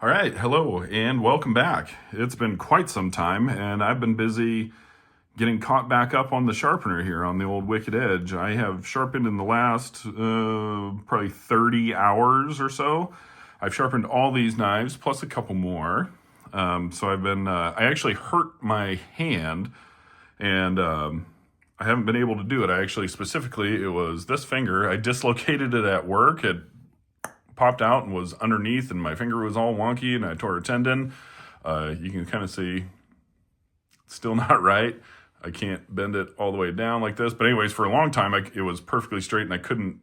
All right, hello and welcome back. It's been quite some time, and I've been busy getting caught back up on the sharpener here on the old Wicked Edge. I have sharpened in the last probably 30 hours or so. I've sharpened all these knives plus a couple more. So I actually hurt my hand, and I haven't been able to do it. Specifically, it was this finger. I dislocated it at work. It popped out and was underneath, and my finger was all wonky, and I tore a tendon. You can kind of see it's still not right. I can't bend it all the way down like this. But anyways, for a long time, it was perfectly straight, and I couldn't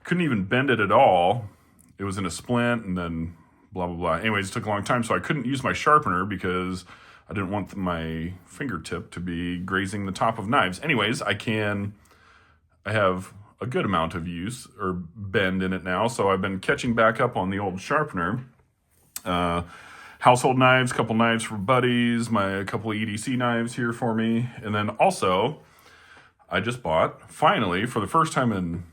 even bend it at all. It was in a splint, and then blah, blah, blah. Anyways, it took a long time, so I couldn't use my sharpener because I didn't want my fingertip to be grazing the top of knives. Anyways, I have a good amount of use or bend in it now, so I've been catching back up on the old sharpener. Household knives, couple knives for buddies, a couple of EDC knives here for me, and then also I just bought, finally, for the first time in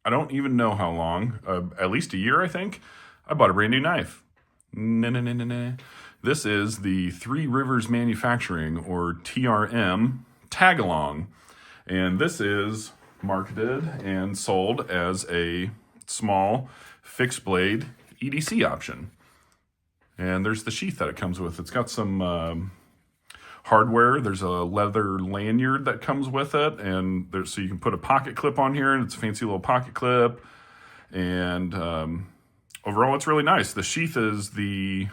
I don't even know how long, at least a year I think, I bought a brand new knife. This is the Three Rivers Manufacturing, or TRM Tagalong, and this is marketed and sold as a small fixed blade EDC option. And there's the sheath that it comes with. It's got some hardware. There's a leather lanyard that comes with it, and so you can put a pocket clip on here, and it's a fancy little pocket clip. And overall, it's really nice. The sheath is the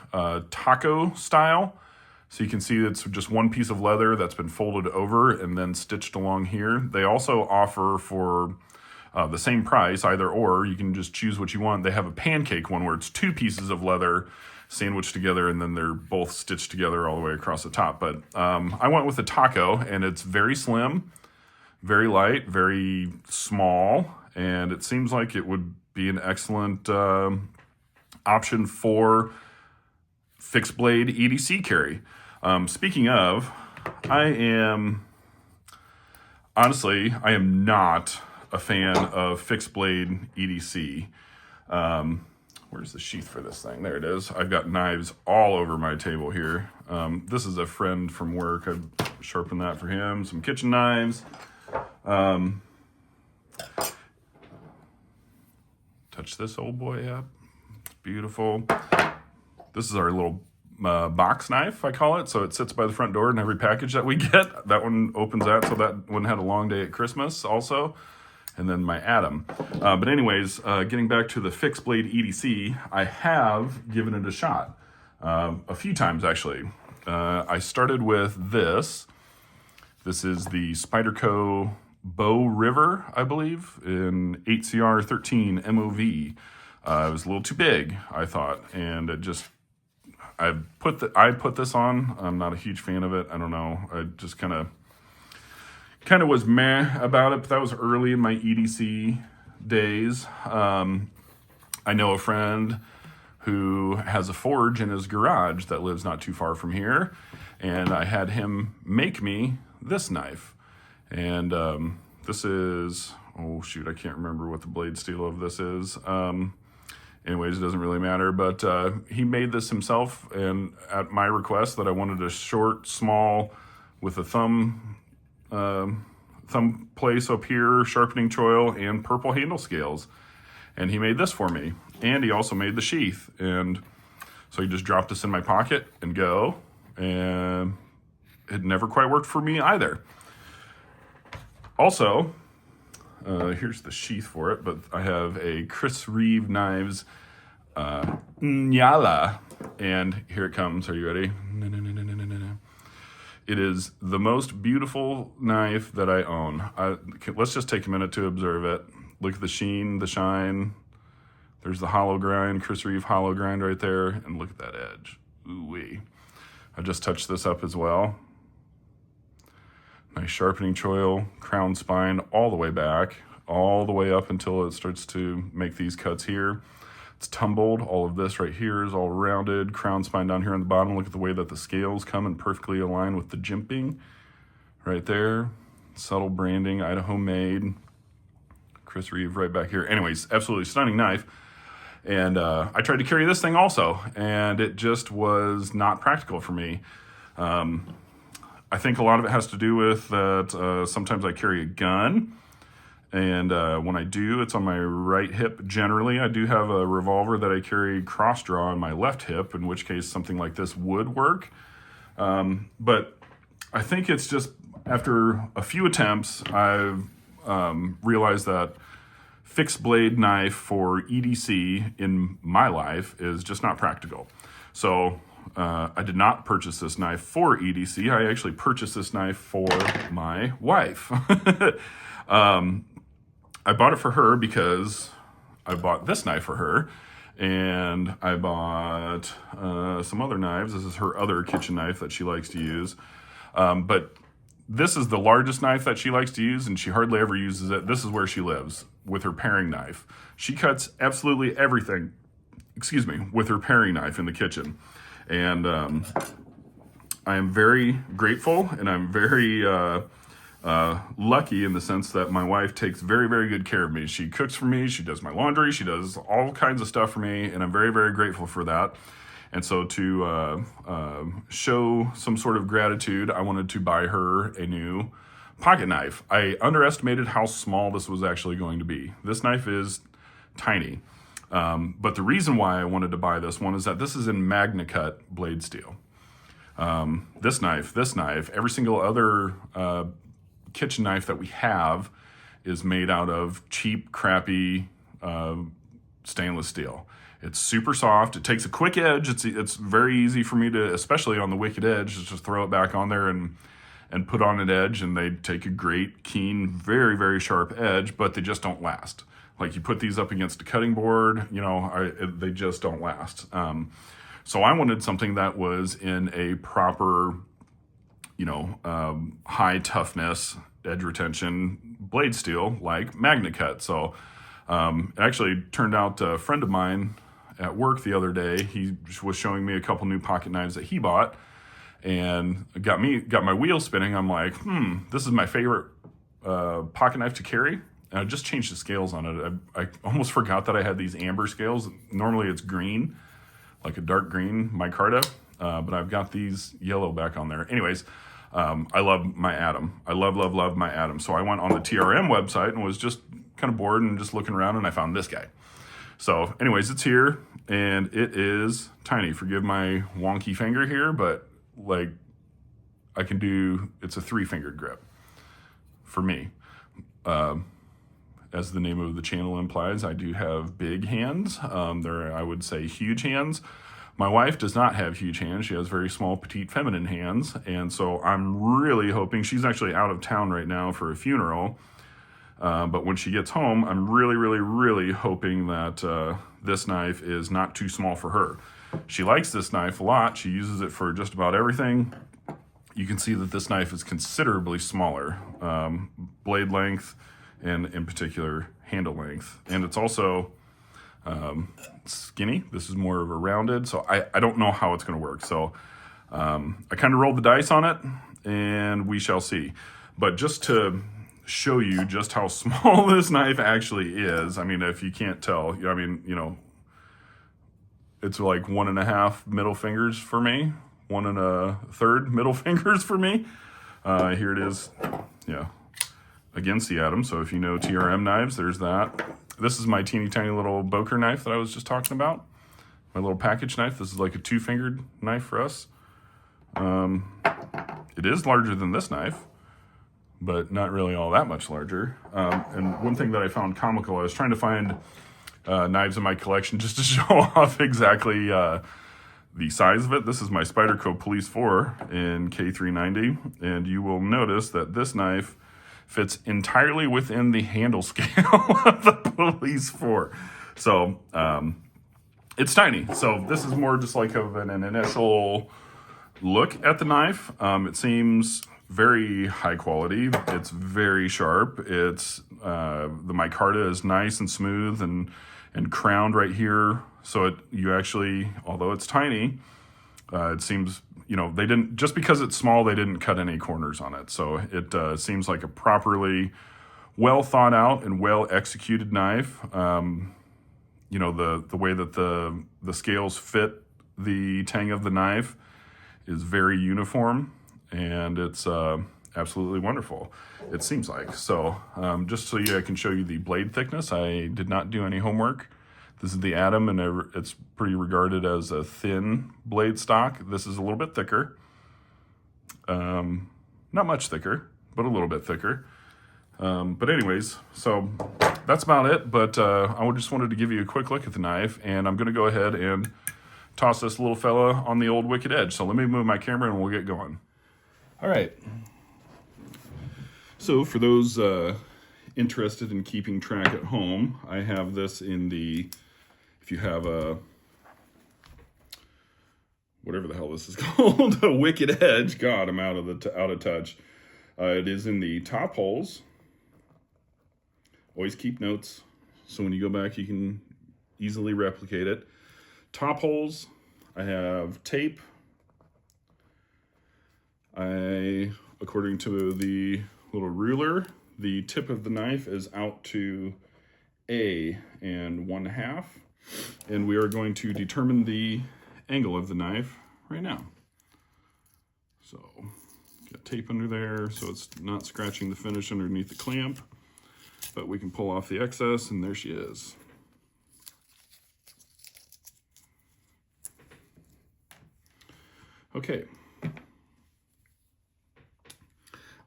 taco style. So you can see it's just one piece of leather that's been folded over and then stitched along here. They also offer for the same price, either or, you can just choose what you want. They have a pancake one where it's two pieces of leather sandwiched together, and then they're both stitched together all the way across the top. But I went with the taco, and it's very slim, very light, very small, and it seems like it would be an excellent option for fixed blade EDC carry. Speaking of, I am not a fan of fixed blade EDC. Where's the sheath for this thing? There it is. I've got knives all over my table here. This is a friend from work. I sharpened that for him. Some kitchen knives. Touch this old boy up. It's beautiful. This is our little box knife, I call it. So it sits by the front door in every package that we get. That one opens that, so that one had a long day at Christmas also. And then my Atom. But anyways, getting back to the fixed blade EDC, I have given it a shot. A few times, actually. I started with this. This is the Spyderco Bow River, I believe, in 8CR13 MOV. It was a little too big, I thought, and I put this on. I'm not a huge fan of it. I don't know. I just kind of was meh about it, but that was early in my EDC days. I know a friend who has a forge in his garage that lives not too far from here, and I had him make me this knife. And this is, oh shoot, I can't remember what the blade steel of this is. Anyways, it doesn't really matter, but he made this himself, and at my request that I wanted a short, small, with a thumb place up here, sharpening choil, and purple handle scales. And he made this for me. And he also made the sheath. And so he just dropped this in my pocket and go. And it never quite worked for me either. Also, here's the sheath for it, but I have a Chris Reeve Knives Nyala, and here it comes. Are you ready? It is the most beautiful knife that I own. Let's just take a minute to observe it. Look at the sheen, the shine. There's the hollow grind, Chris Reeve hollow grind right there, and look at that edge. Ooh-wee. I just touched this up as well. Nice sharpening choil, crown spine all the way back, all the way up until it starts to make these cuts here. It's tumbled. All of this right here is all rounded. Crown spine down here on the bottom. Look at the way that the scales come and perfectly align with the jimping right there. Subtle branding, Idaho made. Chris Reeve right back here. Anyways, absolutely stunning knife. And I tried to carry this thing also, and it just was not practical for me. I think a lot of it has to do with that sometimes I carry a gun, and when I do, it's on my right hip generally. I do have a revolver that I carry cross-draw on my left hip, in which case something like this would work. But I think it's just after a few attempts, I've realized that fixed blade knife for EDC in my life is just not practical. So I did not purchase this knife for EDC. I actually purchased this knife for my wife. I bought it for her because I bought this knife for her, and I bought some other knives. This is her other kitchen knife that she likes to use. But this is the largest knife that she likes to use, and she hardly ever uses it. This is where she lives, with her paring knife. She cuts absolutely everything, with her paring knife in the kitchen. And I am very grateful, and I'm very lucky in the sense that my wife takes very, very good care of me. She cooks for me, she does my laundry, she does all kinds of stuff for me, and I'm very, very grateful for that. And so to show some sort of gratitude, I wanted to buy her a new pocket knife. I underestimated how small this was actually going to be. This knife is tiny. But the reason why I wanted to buy this one is that this is in Magna Cut blade steel. This knife, every single other kitchen knife that we have is made out of cheap, crappy stainless steel. It's super soft. It takes a quick edge. It's very easy for me to, especially on the wicked edge, just throw it back on there and put on an edge, and they take a great, keen, very, very sharp edge, but they just don't last. Like you put these up against a cutting board, they just don't last. So I wanted something that was in a proper, high toughness, edge retention blade steel like Magna Cut. So it actually turned out a friend of mine at work the other day, he was showing me a couple new pocket knives that he bought, and got my wheels spinning. I'm like, this is my favorite pocket knife to carry. And I just changed the scales on it. I almost forgot that I had these amber scales. Normally it's green, like a dark green micarta, but I've got these yellow back on there. Anyways, I love my Atom. I love my Atom. So I went on the TRM website and was just kind of bored and just looking around, and I found this guy. So anyways, it's here, and it is tiny. Forgive my wonky finger here, but like it's a 3-fingered grip for me. As the name of the channel implies, I do have big hands. I would say huge hands. My wife does not have huge hands. She has very small, petite, feminine hands. And so I'm really hoping, she's actually out of town right now for a funeral. But when she gets home, I'm really, really, really hoping that this knife is not too small for her. She likes this knife a lot. She uses it for just about everything. You can see that this knife is considerably smaller, blade length, and in particular handle length. And it's also skinny. This is more of a rounded, so I don't know how it's going to work. So I kind of rolled the dice on it, and we shall see. But just to show you just how small this knife actually is, I mean, if you can't tell, it's like 1.5 middle fingers for me, 1 1/3 middle fingers for me. Here it is, against the Atom. So if you know TRM knives, there's that. This is my teeny tiny little Boker knife that I was just talking about. My little package knife. This is like a 2-fingered knife for us. It is larger than this knife, but not really all that much larger. And one thing that I found comical, I was trying to find knives in my collection just to show off exactly the size of it. This is my Spyderco Police 4 in K390, and you will notice that this knife fits entirely within the handle scale of the Police 4. So it's tiny. So this is more just like an initial look at the knife. It seems very high quality. It's very sharp. It's the micarta is nice and smooth and crowned right here. So you actually, although it's tiny, it seems, they didn't, just because it's small, they didn't cut any corners on it. So it seems like a properly well thought out and well executed knife. you know, the way that the scales fit the tang of the knife is very uniform, and it's absolutely wonderful, it seems like. So just so I can show you the blade thickness, I did not do any homework. This is the Atom, and it's pretty regarded as a thin blade stock. This is a little bit thicker. Not much thicker, but a little bit thicker. But anyways, so that's about it. But I just wanted to give you a quick look at the knife, and I'm going to go ahead and toss this little fella on the old wicked edge. So let me move my camera and we'll get going. All right. So for those interested in keeping track at home, I have this in the, if you have a, whatever the hell this is called, a wicked edge. God, I'm out of touch. It is in the top holes. Always keep notes, so when you go back, you can easily replicate it. Top holes, I have tape. According to the little ruler, the tip of the knife is out to A and 1/2, and we are going to determine the angle of the knife right now. So, got tape under there, so it's not scratching the finish underneath the clamp, but we can pull off the excess, and there she is. Okay.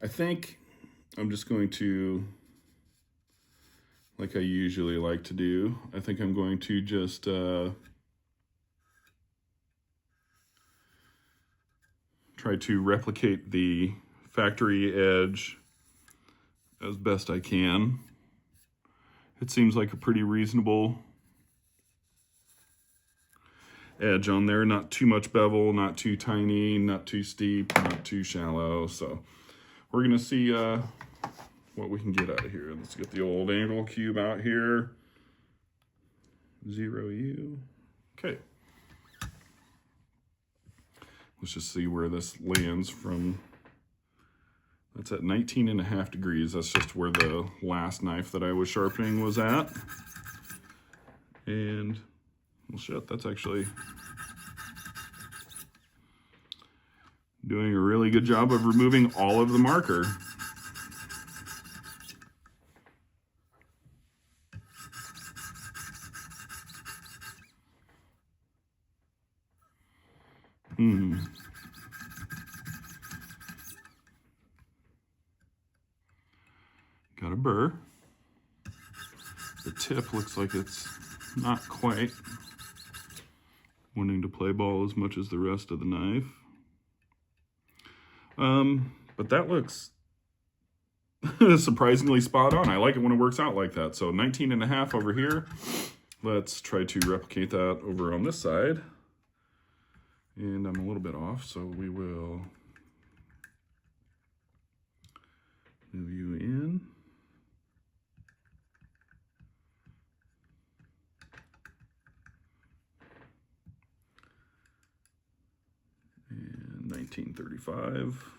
I think I'm just going to, like I usually like to do, I think I'm going to just try to replicate the factory edge as best I can. It seems like a pretty reasonable edge on there, not too much bevel, not too tiny, not too steep, not too shallow. So we're gonna see what we can get out of here. Let's get the old angle cube out here. 0U. Okay. Let's just see where this lands from. That's at 19.5 degrees. That's just where the last knife that I was sharpening was at. And, well, shit, that's actually doing a really good job of removing all of the marker. Got a burr. The tip looks like it's not quite wanting to play ball as much as the rest of the knife. But that looks surprisingly spot on. I like it when it works out like that. So 19.5 over here. Let's try to replicate that over on this side. And I'm a little bit off, so we will move you in. And 1935.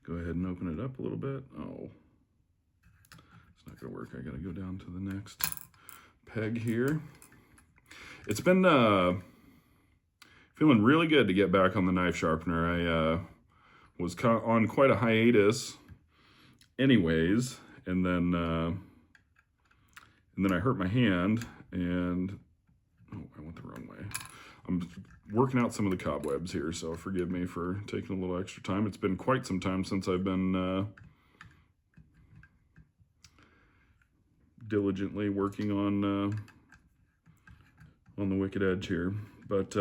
Go ahead and open it up a little bit. Oh, it's not gonna work. I gotta go down to the next peg here. It's been feeling really good to get back on the knife sharpener. I was on quite a hiatus anyways, and then I hurt my hand, and oh, I went the wrong way. I'm working out some of the cobwebs here, so forgive me for taking a little extra time. It's been quite some time since I've been diligently working on the wicked edge here, but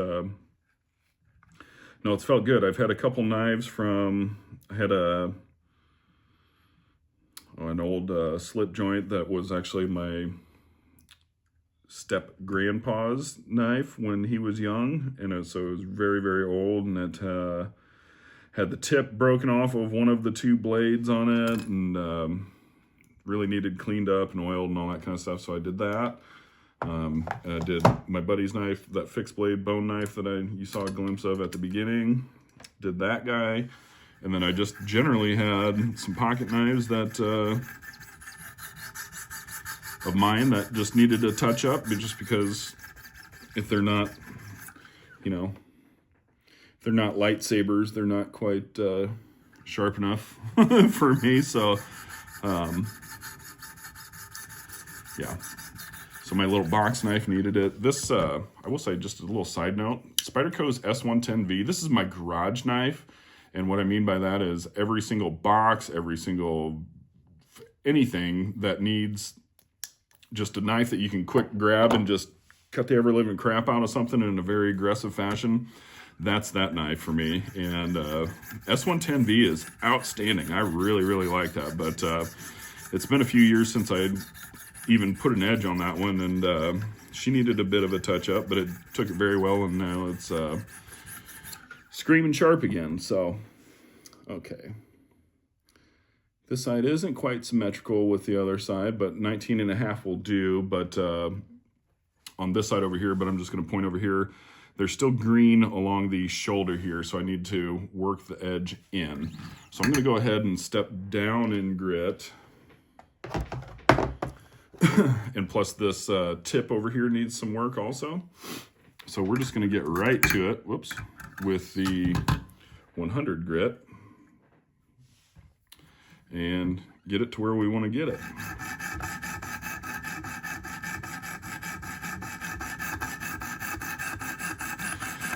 no, it's felt good. I've had a couple knives from, I had an old slip joint that was actually my step grandpa's knife when he was young, and so it was very, very old, and it had the tip broken off of one of the two blades on it, and really needed cleaned up and oiled and all that kind of stuff, so I did that. And I did my buddy's knife, that fixed blade bone knife that you saw a glimpse of at the beginning, did that guy. And then I just generally had some pocket knives that of mine that just needed a touch up, just because if they're not, you know, if they're not lightsabers, they're not quite sharp enough for me. So, yeah. So my little box knife needed it. This, I will say, just a little side note, Spyderco's S110V, this is my garage knife. And what I mean by that is every single box, every single anything that needs just a knife that you can quick grab and just cut the ever-living crap out of something in a very aggressive fashion, that's that knife for me. And S110V is outstanding. I really, really like that. But it's been a few years since I even put an edge on that one, and she needed a bit of a touch-up, but it took it very well, and now it's screaming sharp again. So, okay. This side isn't quite symmetrical with the other side, but 19.5 will do. But on this side over here, but I'm just going to point over here, there's still green along the shoulder here, so I need to work the edge in. So I'm going to go ahead and step down in grit. And plus this tip over here needs some work also. So we're just going to get right to it, whoops, with the 100 grit and get it to where we want to get it.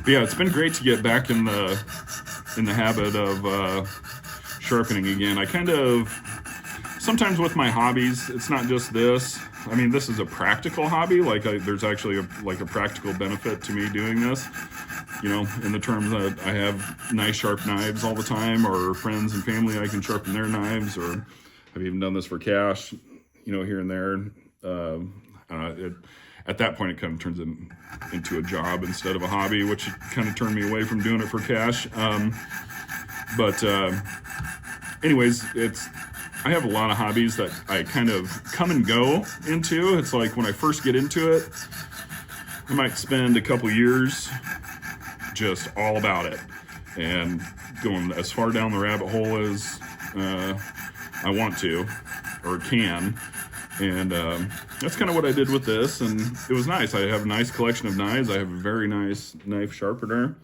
But yeah, it's been great to get back in the habit of sharpening again. I kind of, sometimes with my hobbies, it's not just this. I mean, this is a practical hobby. Like there's actually a practical benefit to me doing this. You know, in the terms that I have nice sharp knives all the time, or friends and family I can sharpen their knives, or I've even done this for cash, you know, here and there. At that point, it kind of turns into a job instead of a hobby, which kind of turned me away from doing it for cash. Anyways, I have a lot of hobbies that I kind of come and go into. It's like when I first get into it, I might spend a couple years just all about it and going as far down the rabbit hole as I want to or can. And that's kind of what I did with this, and it was nice. I have a nice collection of knives. I have a very nice knife sharpener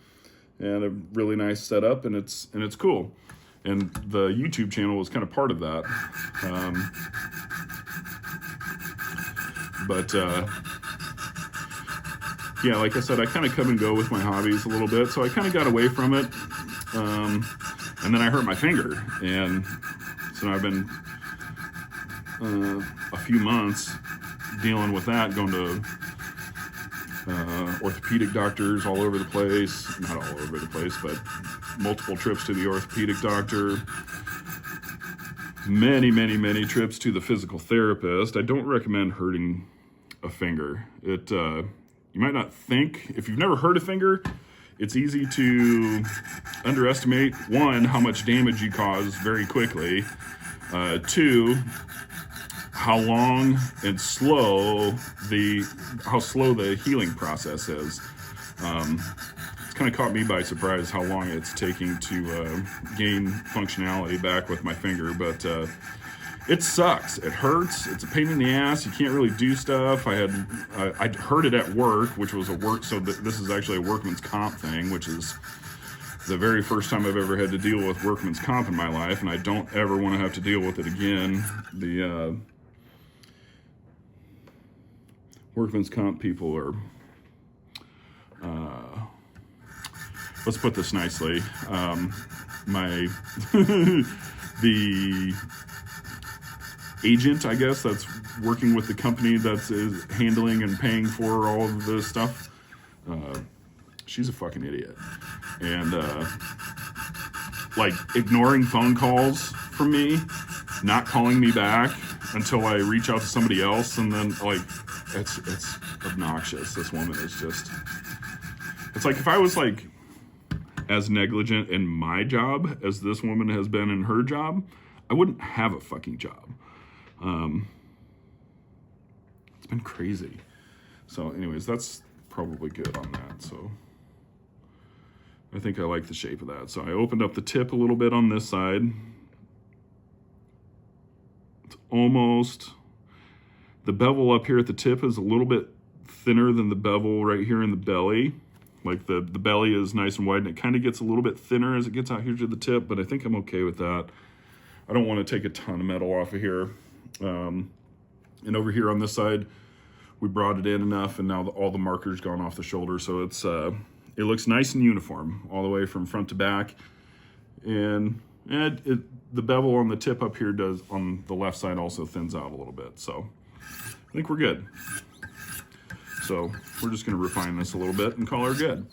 and a really nice setup, and it's cool. And the YouTube channel was kind of part of that. Yeah, like I said, I kind of come and go with my hobbies a little bit, so I kind of got away from it. And then I hurt my finger, and so I've been a few months dealing with that, going to orthopedic doctors all over the place. Not all over the place, but multiple trips to the orthopedic doctor. Many trips to the physical therapist. I don't recommend hurting a finger. You might not think, if you've never hurt a finger, it's easy to underestimate, one, how much damage you cause very quickly. Two, how long and how slow the healing process is. It's kind of caught me by surprise how long it's taking to gain functionality back with my finger, but it sucks. It hurts. It's a pain in the ass. You can't really do stuff. I hurt it at work, which was so this is actually a workman's comp thing, which is the very first time I've ever had to deal with workman's comp in my life, and I don't ever want to have to deal with it again. The workman's comp people are, let's put this nicely, the agent, I guess, that's working with the company that's handling and paying for all of this stuff, she's a fucking idiot. And like ignoring phone calls from me, not calling me back until I reach out to somebody else, and then like it's obnoxious. This woman is just, it's like if I was like as negligent in my job as this woman has been in her job, I wouldn't have a fucking job. It's been crazy. So anyways, that's probably good on that. So I think I like the shape of that. So I opened up the tip a little bit on this side. It's almost, The bevel up here at the tip is a little bit thinner than the bevel right here in the belly. Like the belly is nice and wide, and it kind of gets a little bit thinner as it gets out here to the tip, but I think I'm okay with that. I don't want to take a ton of metal off of here. And over here on this side, we brought it in enough, and now all the markers gone off the shoulder, so it's it looks nice and uniform all the way from front to back. And the bevel on the tip up here does on the left side also thins out a little bit, so I think we're good. So we're just going to refine this a little bit and call her good.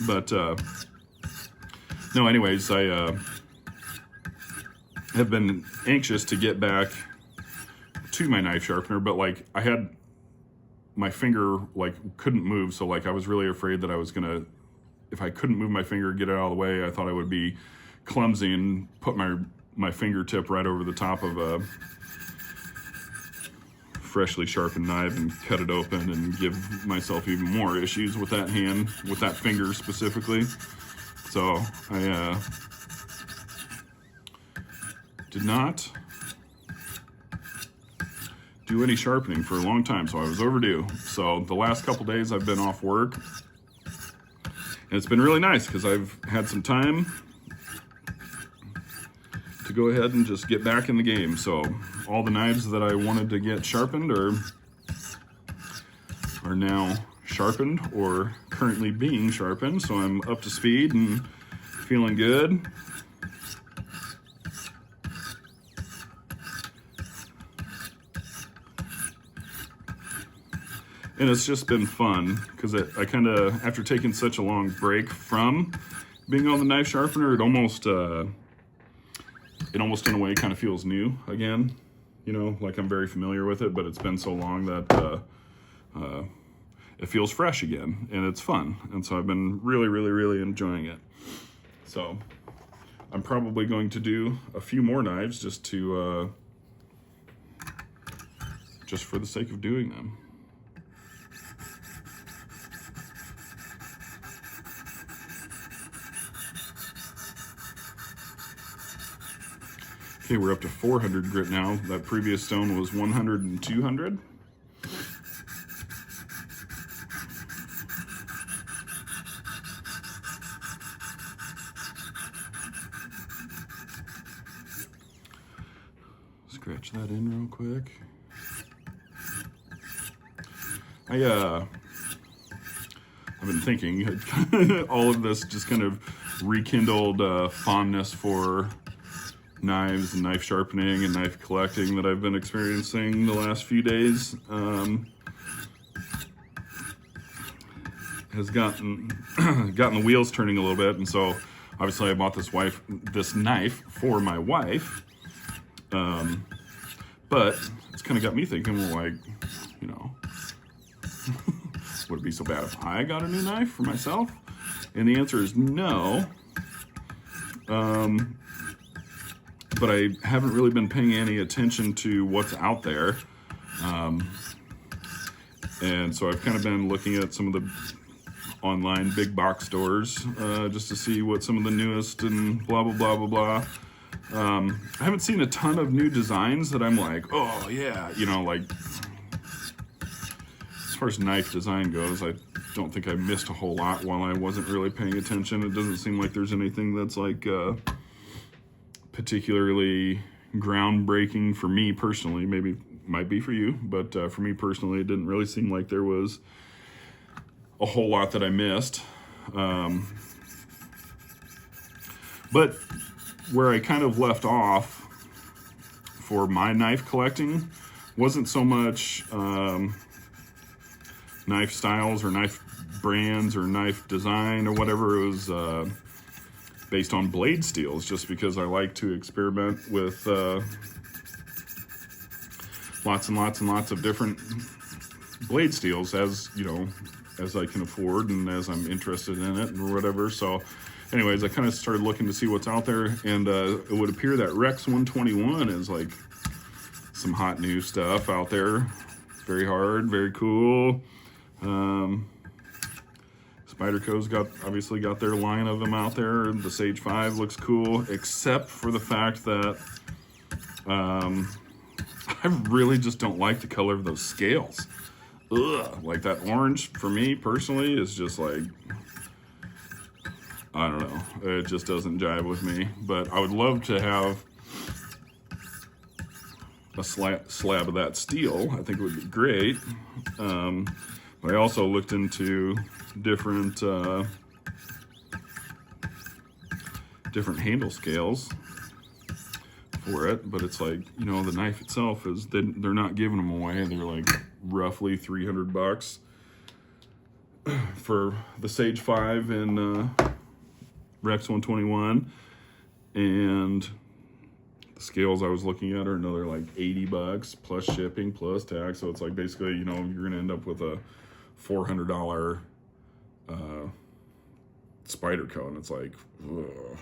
But no, anyways, I have been anxious to get back to my knife sharpener, but like I had my finger like couldn't move, so like I was really afraid that I was gonna, if I couldn't move my finger, get it out of the way, I thought I would be clumsy and put my fingertip right over the top of a freshly sharpened knife and cut it open and give myself even more issues with that hand, with that finger specifically. So I did not do any sharpening for a long time, so I was overdue. So the last couple days I've been off work, and it's been really nice because I've had some time to go ahead and just get back in the game. So all the knives that I wanted to get sharpened are now sharpened or currently being sharpened, so I'm up to speed and feeling good. And it's just been fun because I kind of, after taking such a long break from being on the knife sharpener, it almost in a way kind of feels new again. You know, like I'm very familiar with it, but it's been so long that it feels fresh again, and it's fun. And so I've been really, really, really enjoying it. So I'm probably going to do a few more knives just to, just for the sake of doing them. Okay, we're up to 400 grit now. That previous stone was 100 and 200. Scratch that in real quick. I've been thinking, all of this just kind of rekindled fondness for knives and knife sharpening and knife collecting that I've been experiencing the last few days. Has gotten the wheels turning a little bit, and so obviously I bought this knife for my wife. But it's kind of got me thinking, well, like, you know, would it be so bad if I got a new knife for myself? And the answer is no. But I haven't really been paying any attention to what's out there. And so I've kind of been looking at some of the online big box stores just to see what some of the newest and blah, blah, blah, blah, blah. I haven't seen a ton of new designs that I'm like, oh yeah, you know, like as far as knife design goes, I don't think I missed a whole lot while I wasn't really paying attention. It doesn't seem like there's anything that's like particularly groundbreaking for me personally. Maybe might be for you, but for me personally, it didn't really seem like there was a whole lot that I missed. But where I kind of left off for my knife collecting wasn't so much knife styles or knife brands or knife design or whatever. It was based on blade steels, just because I like to experiment with lots and lots and lots of different blade steels, as you know, as I can afford and as I'm interested in it or whatever. So anyways, I kind of started looking to see what's out there, and it would appear that Rex 121 is like some hot new stuff out there. Very hard, very cool. Spyderco's obviously got their line of them out there. The Sage 5 looks cool, except for the fact that I I really just don't like the color of those scales. Ugh, like that orange for me personally is just like, I don't know. It just doesn't jive with me. But I would love to have a slab of that steel. I think it would be great. But I also looked into different different handle scales for it, but it's like, you know, the knife itself is, they're not giving them away. They're like roughly $300 for the Sage 5 and Rex 121, and the scales I was looking at are another like $80 plus shipping plus tax. So it's like basically, you know, you're gonna end up with a $400 Spyderco, and it's like, ugh.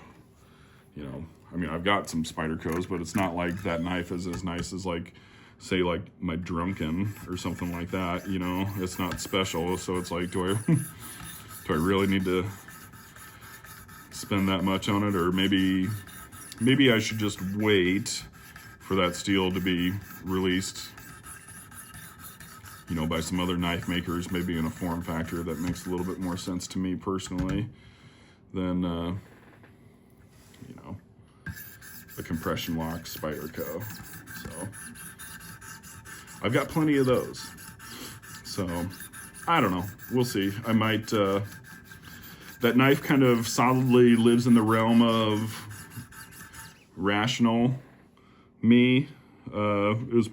You know, I mean, I've got some Spydercos, but it's not like that knife is as nice as, like, say, like my Drunken or something like that. You know, it's not special. So it's like, do I really need to spend that much on it? Or maybe I should just wait for that steel to be released, you know, by some other knife makers, maybe in a form factor that makes a little bit more sense to me personally than you know, the compression lock Spyderco. So I've got plenty of those. So I don't know. We'll see. I might. That knife kind of solidly lives in the realm of rational me. Is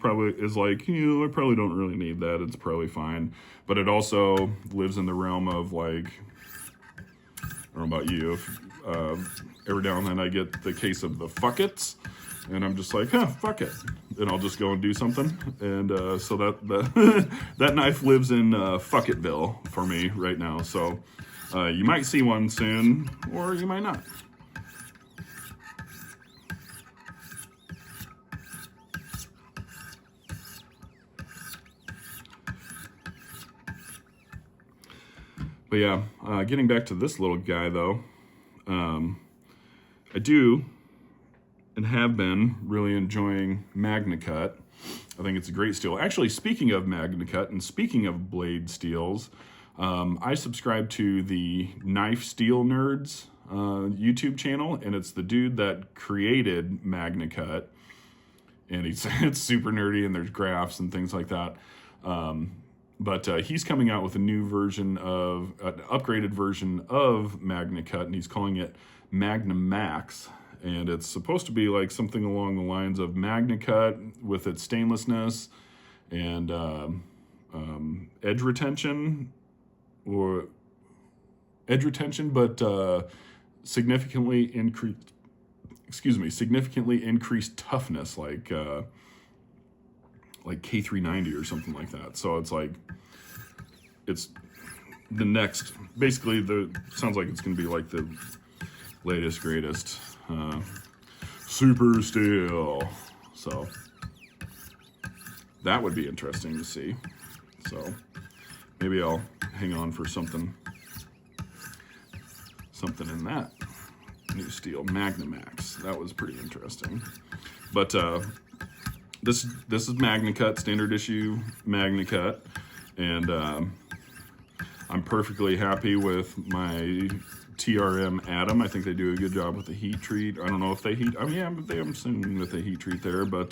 like, you know, I probably don't really need that. It's probably fine. But it also lives in the realm of like, I don't know about you. Every now and then I get the case of the fuck it's, and I'm just like, huh, fuck it, and I'll just go and do something. And so that that knife lives in fuck itville for me right now. So you might see one soon, or you might not. But yeah, getting back to this little guy though, I do and have been really enjoying MagnaCut. I think it's a great steel. Actually, speaking of MagnaCut and speaking of blade steels, I subscribe to the Knife Steel Nerds YouTube channel, and it's the dude that created MagnaCut, and it's super nerdy, and there's graphs and things like that. But he's coming out with a new version of, an upgraded version of MagnaCut, and he's calling it Magna Max. And it's supposed to be like something along the lines of MagnaCut with its stainlessness and edge retention, but significantly increased toughness, like K390 or something like that. So it's like, it's the next, basically sounds like it's going to be like the latest, greatest super steel. So that would be interesting to see. So maybe I'll hang on for something in that new steel, Magnamax. That was pretty interesting. But this is MagnaCut, standard issue MagnaCut, and I'm perfectly happy with my TRM Atom. I think they do a good job with the heat treat. I don't know if they heat. I mean, yeah, I'm assuming that they heat treat there, but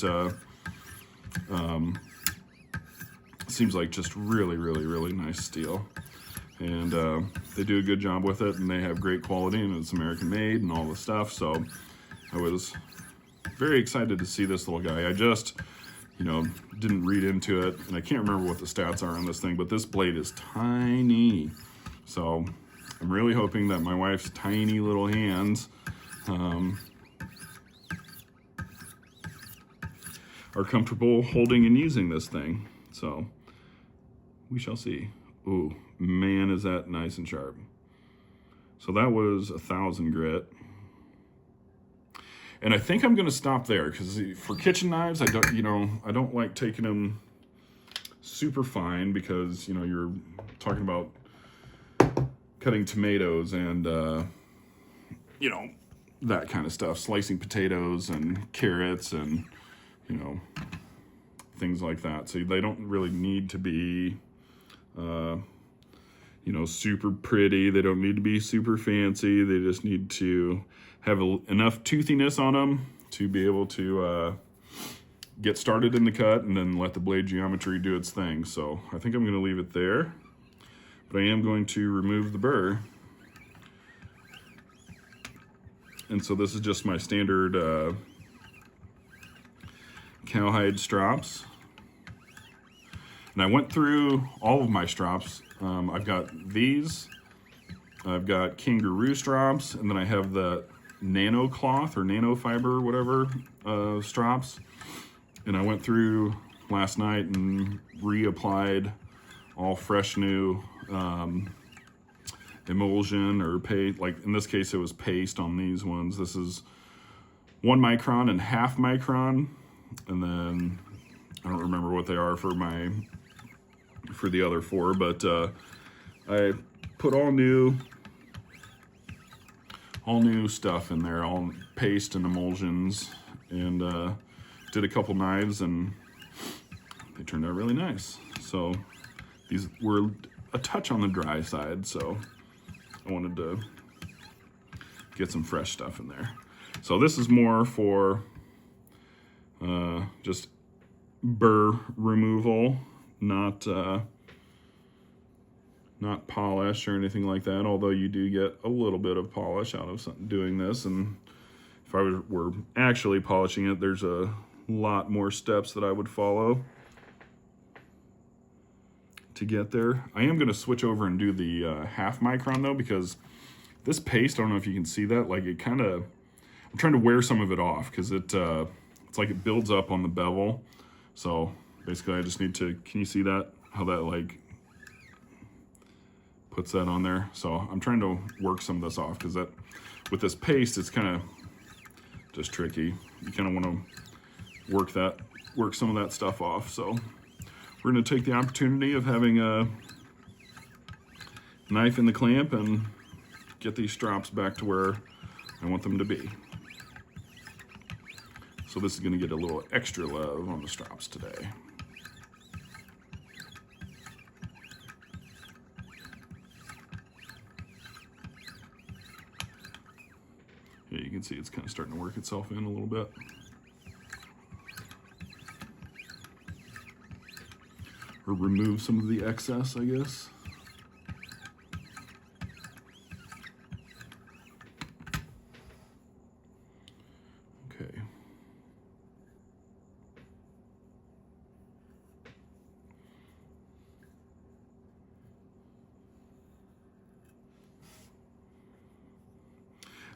seems like just really, really, really nice steel. And they do a good job with it, and they have great quality, and it's American made and all the stuff. So I was very excited to see this little guy. I just, you know, didn't read into it, and I can't remember what the stats are on this thing, but this blade is tiny. So I'm really hoping that my wife's tiny little hands are comfortable holding and using this thing. So we shall see. Ooh, man, is that nice and sharp. So that was 1,000 grit. And I think I'm going to stop there, because for kitchen knives, I don't like taking them super fine, because, you know, you're talking about cutting tomatoes and, you know, that kind of stuff, slicing potatoes and carrots and, you know, things like that. So they don't really need to be, you know, super pretty. They don't need to be super fancy. They just need to have enough toothiness on them to be able to get started in the cut and then let the blade geometry do its thing. So I think I'm going to leave it there, but I am going to remove the burr. And so this is just my standard cowhide strops. And I went through all of my strops. I've got these, I've got kangaroo strops, and then I have the nano cloth or nano fiber, whatever, strops. And I went through last night and reapplied all fresh new emulsion or paste. Like in this case, it was paste on these ones. This is 1 micron and half micron. And then I don't remember what they are for the other 4, but I put all new stuff in there, all paste and emulsions, and did a couple knives, and they turned out really nice. So these were a touch on the dry side, so I wanted to get some fresh stuff in there. So this is more for just burr removal, not polish or anything like that, although you do get a little bit of polish out of doing this. And if I were actually polishing it, there's a lot more steps that I would follow to get there. I am going to switch over and do the half micron though, because this paste, I don't know if you can see that, like it kind of, I'm trying to wear some of it off because it's like it builds up on the bevel. So basically I just need to, can you see that? How that like puts that on there. So I'm trying to work some of this off because that, with this paste, it's kind of just tricky. You kind of want to work some of that stuff off. So we're going to take the opportunity of having a knife in the clamp and get these strops back to where I want them to be. So this is going to get a little extra love on the strops today. Yeah, you can see it's kind of starting to work itself in a little bit. Or remove some of the excess, I guess. Okay.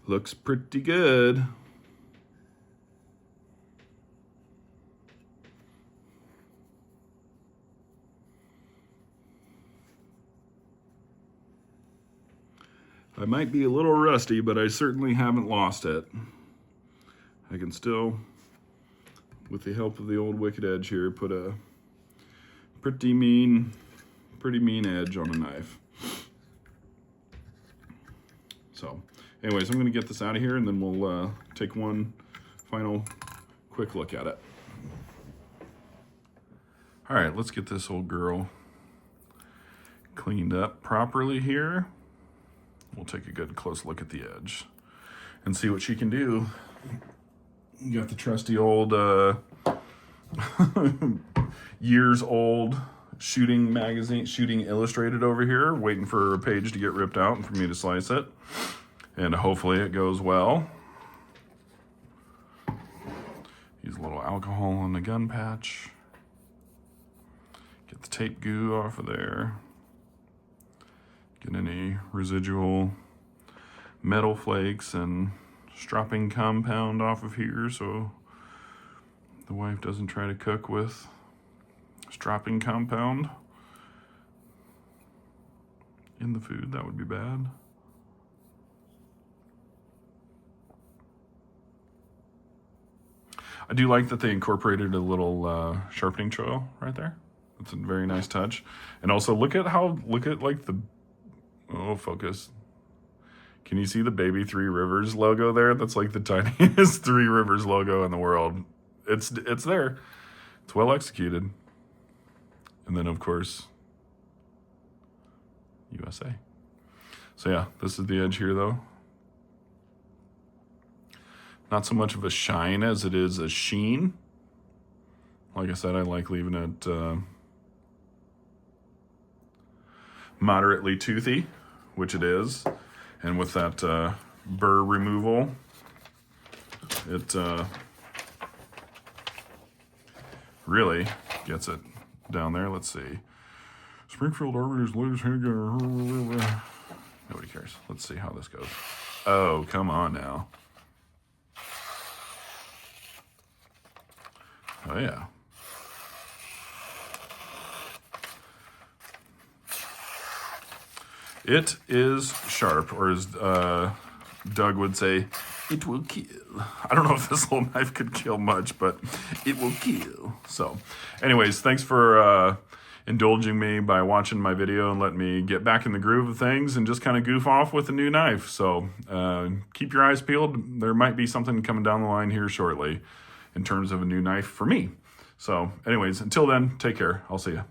Looks pretty good. I might be a little rusty, but I certainly haven't lost it. I can still, with the help of the old Wicked Edge here, put a pretty mean edge on a knife. So anyways, I'm gonna get this out of here and then we'll take one final quick look at it. All right, let's get this old girl cleaned up properly here. We'll take a good close look at the edge and see what she can do. You got the trusty old years old shooting magazine, Shooting Illustrated over here, waiting for a page to get ripped out and for me to slice it. And hopefully it goes well. Use a little alcohol on the gun patch. Get the tape goo off of there. Get any residual metal flakes and stropping compound off of here so the wife doesn't try to cook with stropping compound in the food. That would be bad. I do like that they incorporated a little sharpening choil right there. That's a very nice touch. And also look at like the, oh, focus. Can you see the baby Three Rivers logo there? That's like the tiniest Three Rivers logo in the world. It's there. It's well executed. And then, of course, USA. So yeah, this is the edge here, though. Not so much of a shine as it is a sheen. Like I said, I like leaving it moderately toothy, which it is. And with that burr removal, it really gets it down there. Let's see. Springfield Arbiter's latest handgun. Nobody cares. Let's see how this goes. Oh, come on now. Oh, yeah. It is sharp, or as Doug would say, it will kill. I don't know if this little knife could kill much, but it will kill. So, anyways, thanks for indulging me by watching my video and letting me get back in the groove of things and just kind of goof off with a new knife. So, keep your eyes peeled. There might be something coming down the line here shortly in terms of a new knife for me. So, anyways, until then, take care. I'll see you.